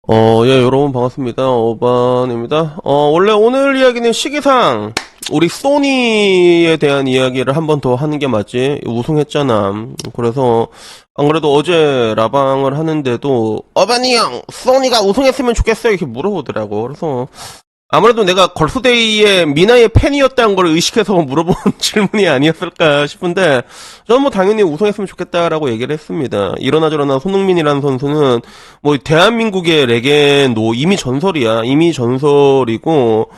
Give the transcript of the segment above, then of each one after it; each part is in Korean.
예, 여러분 반갑습니다. 어반입니다. 원래 오늘 이야기는 시기상 우리 소니에 대한 이야기를 한 번 더 하는 게 맞지. 우승했잖아. 그래서 안 그래도 어제 라방을 하는데도 어반이 형, 소니가 우승했으면 좋겠어요. 이렇게 물어보더라고. 그래서 아무래도 내가 걸스데이의 미나의 팬이었다는 걸 의식해서 물어본 질문이 아니었을까 싶은데, 저는 뭐 당연히 우승했으면 좋겠다라고 얘기를 했습니다. 이러나 저러나 손흥민이라는 선수는 뭐 대한민국의 레게노 이미 전설이야. 이미 전설이고,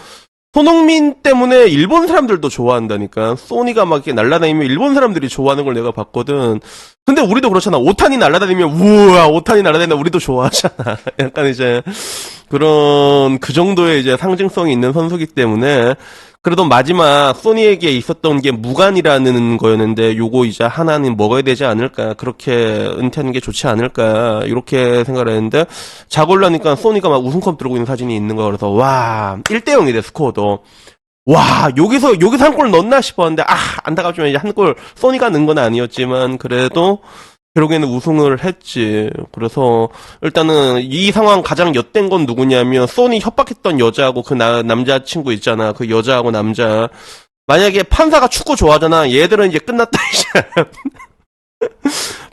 손흥민 때문에 일본 사람들도 좋아한다니까. 소니가 막 이렇게 날아다니면 일본 사람들이 좋아하는 걸 내가 봤거든. 근데 우리도 그렇잖아. 오탄이 날아다니면 우와, 오탄이 날아다니면 우리도 좋아하잖아. 약간 이제 그런 그 정도의 이제 상징성이 있는 선수기 때문에 그래도 마지막 소니에게 있었던 게 무관이라는 거였는데 요거 이제 하나는 먹어야 되지 않을까, 그렇게 은퇴하는 게 좋지 않을까 이렇게 생각을 했는데 자고 올라니까 소니가 막 우승컵 들고 있는 사진이 있는 거. 그래서 와 1대 0이래 스코어도. 와 여기서 한 골 넣나 싶었는데 안타깝지만 이제 한 골 소니가 넣은 건 아니었지만 그래도 결국에는 우승을 했지. 그래서 일단은 이 상황 가장 엿된 건 누구냐면 소니 협박했던 여자하고 그 남자친구 있잖아. 그 여자하고 남자. 만약에 판사가 축구 좋아하잖아. 얘들은 이제 끝났다 이제.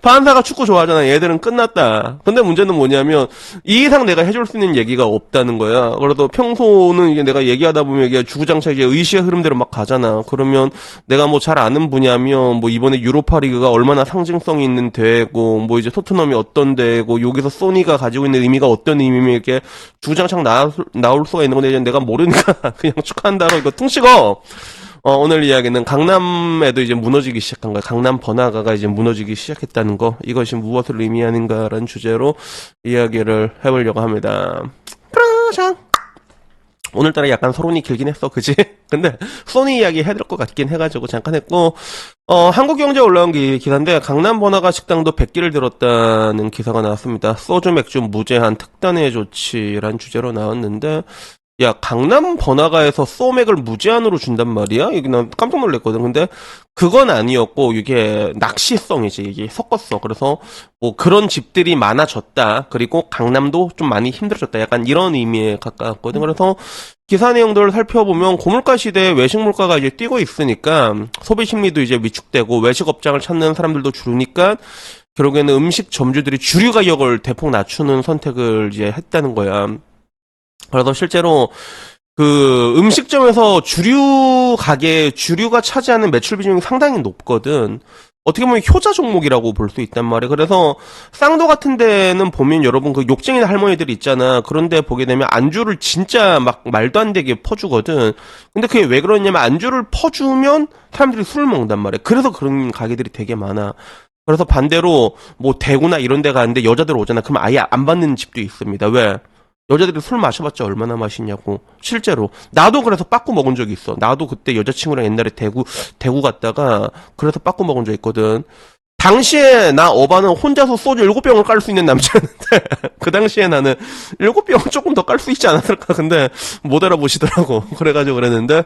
판사가 축구 좋아하잖아. 얘들은 끝났다. 근데 문제는 뭐냐면 이 이상 내가 해줄 수 있는 얘기가 없다는 거야. 그래도 평소는 이게 내가 얘기하다 보면 이게 주구장창 이게 의식의 흐름대로 막 가잖아. 그러면 내가 뭐 잘 아는 분야면 뭐 이번에 유로파리그가 얼마나 상징성이 있는 대회고 뭐 이제 토트넘이 어떤 대회고 여기서 소니가 가지고 있는 의미가 어떤 의미면 이렇게 주구장창 나올 수가 있는 건데 내가 모르니까 그냥 축하한다고 이거 퉁치고. 오늘 이야기는 강남에도 이제 무너지기 시작한 거야. 강남 번화가가 이제 무너지기 시작했다는 거. 이것이 무엇을 의미하는가라는 주제로 이야기를 해보려고 합니다. 프라샹! 오늘따라 약간 서론이 길긴 했어, 그지? 근데, 소니 이야기 해야 될 것 같긴 해가지고 잠깐 했고, 한국경제에 올라온 기사인데, 강남 번화가 식당도 100기를 들었다는 기사가 나왔습니다. 소주 맥주 무제한 특단의 조치란 주제로 나왔는데, 야, 강남 번화가에서 소맥을 무제한으로 준단 말이야? 이게 난 깜짝 놀랐거든. 근데 그건 아니었고, 이게 낚시성이지. 이게 섞었어. 그래서 뭐 그런 집들이 많아졌다. 그리고 강남도 좀 많이 힘들어졌다. 약간 이런 의미에 가까웠거든. 그래서 기사 내용들을 살펴보면 고물가 시대에 외식 물가가 이제 뛰고 있으니까 소비 심리도 이제 위축되고 외식 업장을 찾는 사람들도 줄으니까 결국에는 음식 점주들이 주류 가격을 대폭 낮추는 선택을 이제 했다는 거야. 그래서 실제로 그 음식점에서 주류가 차지하는 매출 비중이 상당히 높거든. 어떻게 보면 효자 종목이라고 볼 수 있단 말이야. 그래서 쌍도 같은 데는 보면 여러분 그 욕쟁이 할머니들 있잖아. 그런데 보게 되면 안주를 진짜 막 말도 안 되게 퍼주거든. 근데 그게 왜 그러냐면 안주를 퍼주면 사람들이 술을 먹는단 말이야. 그래서 그런 가게들이 되게 많아. 그래서 반대로 뭐 대구나 이런 데 가는데 여자들 오잖아. 그럼 아예 안 받는 집도 있습니다. 왜? 여자들이 술 마셔봤자 얼마나 맛있냐고. 실제로 나도 그래서 빠꾸 먹은 적이 있어. 나도 그때 여자친구랑 옛날에 대구 갔다가 그래서 빠꾸 먹은 적 있거든. 당시에 나 어바는 혼자서 소주 7병을 깔 수 있는 남자였는데 그 당시에 나는 7병 조금 더 깔 수 있지 않았을까. 근데 못 알아보시더라고. 그래가지고 그랬는데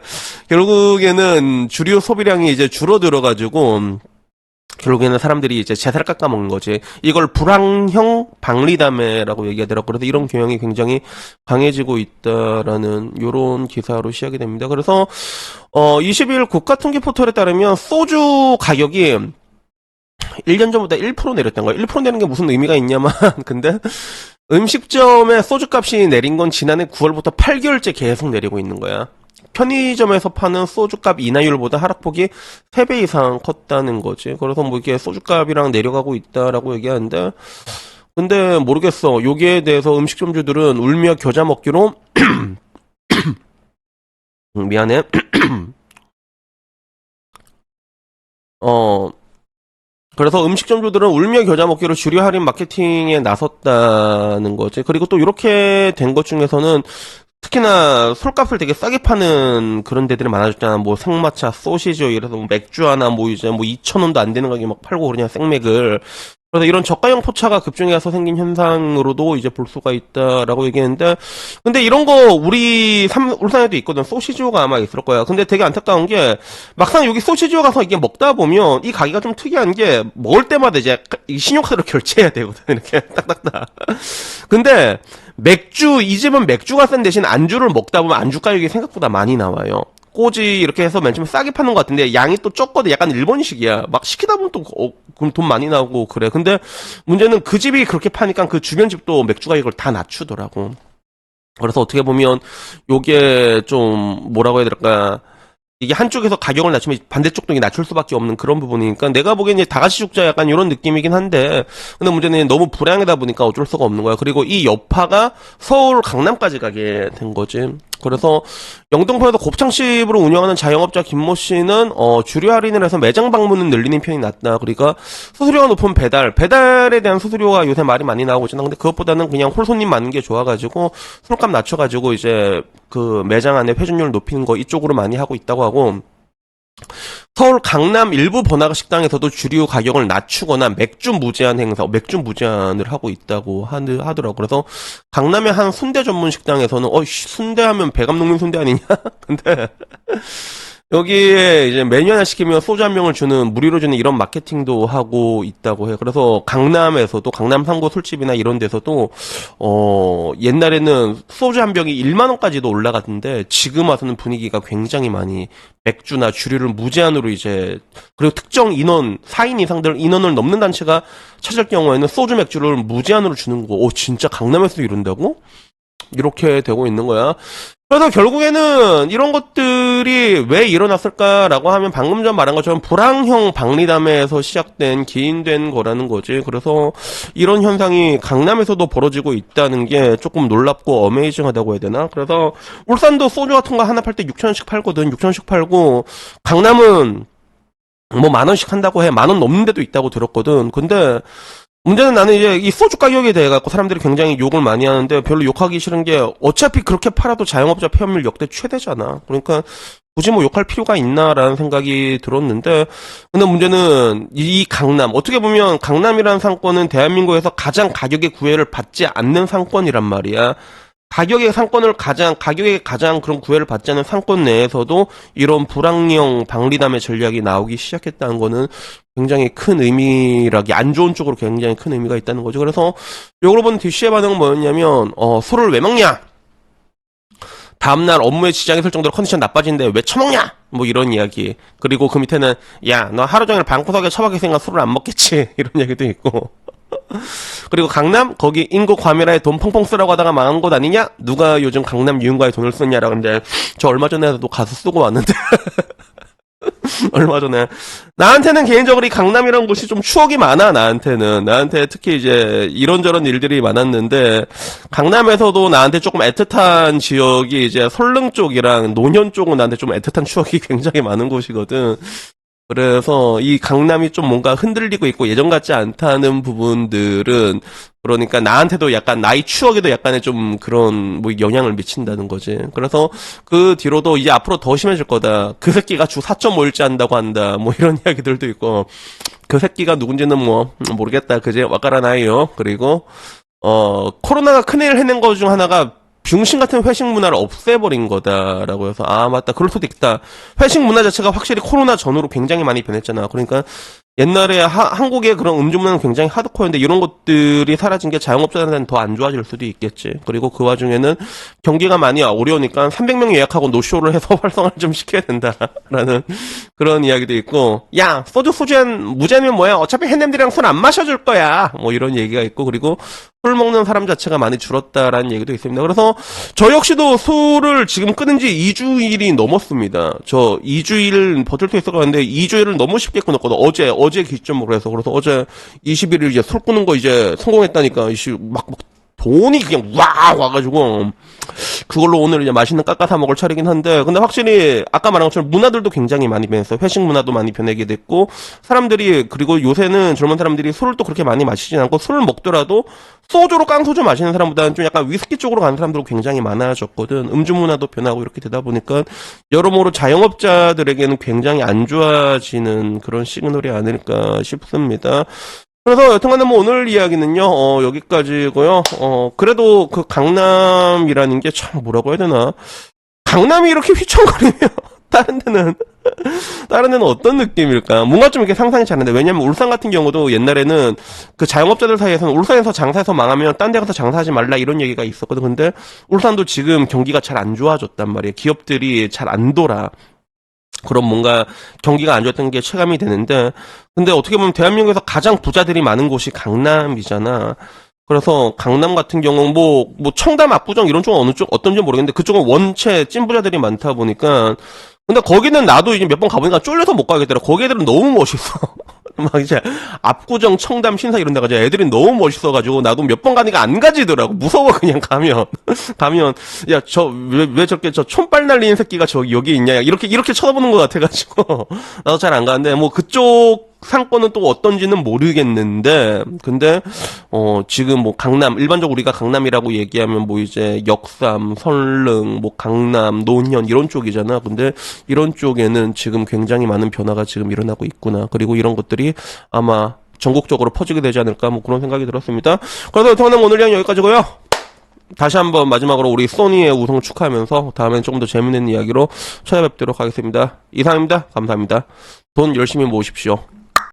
결국에는 주류 소비량이 이제 줄어들어가지고 결국에는 사람들이 이제 제사를 깎아먹는 거지. 이걸 불황형 박리담회라고 얘기하더라고. 그래서 이런 경향이 굉장히 강해지고 있다라는 요런 기사로 시작이 됩니다. 그래서 20일 국가통계 포털에 따르면 소주 가격이 1년 전보다 1% 내렸던 거야. 1% 내는 게 무슨 의미가 있냐만 근데 음식점의 소주값이 내린 건 지난해 9월부터 8개월째 계속 내리고 있는 거야. 편의점에서 파는 소주값 인하율보다 하락폭이 3배 이상 컸다는 거지. 그래서 뭐 이게 소주값이랑 내려가고 있다라고 얘기하는데, 근데 모르겠어. 여기에 대해서 음식점주들은 울며 겨자 먹기로 미안해. 그래서 음식점주들은 울며 겨자 먹기로 주류 할인 마케팅에 나섰다는 거지. 그리고 또 이렇게 된 것 중에서는 특히나 술값을 되게 싸게 파는 그런 데들이 많아졌잖아. 뭐 생마차, 소시지, 이래서 뭐 맥주 하나 뭐 이제 뭐 2,000원도 안 되는 가격에 막 팔고 그러냐, 생맥을. 그래서 이런 저가형 포차가 급증해서 생긴 현상으로도 이제 볼 수가 있다라고 얘기했는데, 근데 이런 거 우리 울산에도 있거든. 소시지오가 아마 있을 거야. 근데 되게 안타까운 게 막상 여기 소시지오 가서 이게 먹다 보면 이 가게가 좀 특이한 게 먹을 때마다 이제 이 신용카드로 결제해야 되거든. 이렇게 딱딱딱. 근데 맥주, 이 집은 맥주가 센 대신 안주를 먹다 보면 안주 가격이 생각보다 많이 나와요. 꼬지 이렇게 해서 맨 처음에 싸게 파는 것 같은데 양이 또 적거든. 약간 일본식이야. 막 시키다 보면 또 그럼 돈 많이 나오고 그래. 근데 문제는 그 집이 그렇게 파니까 그 주변 집도 맥주 가격을 다 낮추더라고. 그래서 어떻게 보면 요게 좀 뭐라고 해야 될까, 이게 한쪽에서 가격을 낮추면 반대쪽도 낮출 수밖에 없는 그런 부분이니까 내가 보기엔 이제 다같이 죽자 약간 이런 느낌이긴 한데, 근데 문제는 너무 불황이다 보니까 어쩔 수가 없는 거야. 그리고 이 여파가 서울 강남까지 가게 된 거지. 그래서 영등포에서 곱창집으로 운영하는 자영업자 김모 씨는 주류 할인을 해서 매장 방문은 늘리는 편이 낫다. 그러니까 수수료가 높은 배달에 대한 수수료가 요새 말이 많이 나오고 있잖아. 근데 그것보다는 그냥 홀손님 많은 게 좋아가지고 술값 낮춰가지고 이제 그 매장 안에 회전율 높이는 거 이쪽으로 많이 하고 있다고 하고, 서울 강남 일부 번화가 식당에서도 주류 가격을 낮추거나 맥주 무제한 행사, 맥주 무제한을 하고 있다고 하더라고. 그래서 강남의 한 순대 전문 식당에서는 순대하면 배감농민 순대 아니냐? 근데 여기에 이제 매년 시키면 소주 한 병을 무리로 주는 이런 마케팅도 하고 있다고 해. 그래서 강남에서도, 강남 상고 술집이나 이런 데서도, 옛날에는 소주 한 병이 1만원까지도 올라갔는데, 지금 와서는 분위기가 굉장히 많이, 맥주나 주류를 무제한으로 이제, 그리고 특정 인원, 4인 이상들 인원을 넘는 단체가 찾을 경우에는 소주 맥주를 무제한으로 주는 거. 진짜 강남에서도 이런다고? 이렇게 되고 있는 거야. 그래서 결국에는 이런 것들이 왜 일어났을까라고 하면 방금 전 말한 것처럼 불황형 박리담에서 시작된 기인된 거라는 거지. 그래서 이런 현상이 강남에서도 벌어지고 있다는 게 조금 놀랍고 어메이징하다고 해야 되나? 그래서 울산도 소주 같은 거 하나 팔 때 6,000원씩 팔거든. 6,000원씩 팔고, 강남은 뭐 10,000원씩 한다고 해. 10,000원 넘는 데도 있다고 들었거든. 근데 문제는 나는 이제 이 소주 가격에 대해 갖고 사람들이 굉장히 욕을 많이 하는데, 별로 욕하기 싫은 게 어차피 그렇게 팔아도 자영업자 폐업률 역대 최대잖아. 그러니까 굳이 뭐 욕할 필요가 있나라는 생각이 들었는데, 근데 문제는 이 강남, 어떻게 보면 강남이라는 상권은 대한민국에서 가장 가격의 구애를 받지 않는 상권이란 말이야. 가격의 가장 그런 구애를 받지 않는 상권 내에서도 이런 불황형 박리담의 전략이 나오기 시작했다는 거는 굉장히 큰 의미라기, 안 좋은 쪽으로 굉장히 큰 의미가 있다는 거죠. 그래서 요걸 본 DC의 반응은 뭐였냐면, 술을 왜 먹냐? 다음날 업무에 지장이 있을 정도로 컨디션 나빠지는데 왜 처먹냐? 뭐 이런 이야기. 그리고 그 밑에는, 야, 너 하루 종일 방구석에 처박혔으니까 술을 안 먹겠지. 이런 얘기도 있고. 그리고 강남? 거기 인구 과밀화에 돈 펑펑 쓰라고 하다가 망한 곳 아니냐? 누가 요즘 강남 유흥가에 돈을 쓰냐라고. 근데 저 얼마 전에도 가서 쓰고 왔는데 얼마 전에 나한테는 개인적으로 이 강남이라는 곳이 좀 추억이 많아. 나한테 특히 이제 이런저런 일들이 많았는데, 강남에서도 나한테 조금 애틋한 지역이 이제 설릉 쪽이랑 노년 쪽은 나한테 좀 애틋한 추억이 굉장히 많은 곳이거든. 그래서 이 강남이 좀 뭔가 흔들리고 있고 예전 같지 않다는 부분들은, 그러니까 나한테도 약간 나의 추억에도 약간의 좀 그런 뭐 영향을 미친다는 거지. 그래서 그 뒤로도 이제 앞으로 더 심해질 거다. 그 새끼가 주 4.5일째 한다고 한다. 뭐 이런 이야기들도 있고, 그 새끼가 누군지는 뭐 모르겠다. 그제 와까라나이요. 그리고 코로나가 큰일 해낸 것 중 하나가 병신 같은 회식 문화를 없애버린 거다라고 해서, 맞다, 그럴 수도 있다. 회식 문화 자체가 확실히 코로나 전후로 굉장히 많이 변했잖아. 그러니까 옛날에 한국의 그런 음주 문화는 굉장히 하드코어인데, 이런 것들이 사라진 게 자영업자들한테는 더 안 좋아질 수도 있겠지. 그리고 그 와중에는 경기가 많이 어려우니까 300명 예약하고 노쇼를 해서 활성화를 좀 시켜야 된다라는 그런 이야기도 있고, 야, 소주잔 무제한이면 뭐야, 어차피 해냄들이랑 술 안 마셔줄 거야, 뭐 이런 얘기가 있고, 그리고 술 먹는 사람 자체가 많이 줄었다라는 얘기도 있습니다. 그래서 저 역시도 술을 지금 끊은 지 2주일이 넘었습니다. 저 2주일 버틸 수 있을 것 같은데 2주일을 너무 쉽게 끊었거든. 어제 기점으로 해서. 그래서 어제 21일 이제 술 끊는 거 이제 성공했다니까. 막 돈이 그냥 와가지고 그걸로 오늘 이제 맛있는 깎아사 먹을 차리긴 한데, 근데 확실히 아까 말한 것처럼 문화들도 굉장히 많이 변했어요. 회식 문화도 많이 변하게 됐고, 사람들이, 그리고 요새는 젊은 사람들이 술을 또 그렇게 많이 마시진 않고, 술을 먹더라도 소주로 깡소주 마시는 사람보다는 좀 약간 위스키 쪽으로 가는 사람들도 굉장히 많아졌거든. 음주 문화도 변하고 이렇게 되다 보니까 여러모로 자영업자들에게는 굉장히 안 좋아지는 그런 시그널이 아닐까 싶습니다. 그래서 여튼간에 뭐 오늘 이야기는요, 여기까지고요. 그래도 그 강남이라는 게 참 뭐라고 해야 되나. 강남이 이렇게 휘청거리면 다른 데는 어떤 느낌일까? 뭔가 좀 이렇게 상상이 잘 안 돼. 왜냐면 울산 같은 경우도 옛날에는 그 자영업자들 사이에서는 울산에서 장사해서 망하면 딴 데 가서 장사하지 말라 이런 얘기가 있었거든. 근데 울산도 지금 경기가 잘 안 좋아졌단 말이에요. 기업들이 잘 안 돌아. 그런 뭔가 경기가 안 좋았던 게 체감이 되는데, 근데 어떻게 보면 대한민국에서 가장 부자들이 많은 곳이 강남이잖아. 그래서 강남 같은 경우는 뭐 청담 압구정 이런 쪽은 어느 쪽 어떤지 모르겠는데 그쪽은 원체 찐부자들이 많다 보니까. 근데 거기는 나도 이제 몇 번 가보니까 쫄려서 못 가겠더라. 거기 애들은 너무 멋있어. 막 이제 압구정, 청담, 신사 이런 데 가자. 애들이 너무 멋있어가지고 나도 몇 번 가니까 안 가지더라고. 무서워 그냥 가면 가면 야 저 왜 저렇게 저 촌발 날리는 새끼가 저기 여기 있냐 이렇게 쳐다보는 것 같아가지고 나도 잘 안 가는데 뭐 그쪽 상권은 또 어떤지는 모르겠는데 근데 지금 뭐 강남 일반적으로 우리가 강남이라고 얘기하면 뭐 이제 역삼, 설릉, 뭐 강남, 노년 이런 쪽이잖아. 근데 이런 쪽에는 지금 굉장히 많은 변화가 지금 일어나고 있구나. 그리고 이런 것들이 아마 전국적으로 퍼지게 되지 않을까 뭐 그런 생각이 들었습니다. 그래서 여튼 오늘 이야기 여기까지고요. 다시 한번 마지막으로 우리 소니의 우승을 축하하면서 다음엔 조금 더 재밌는 이야기로 찾아뵙도록 하겠습니다. 이상입니다. 감사합니다. 돈 열심히 모으십시오.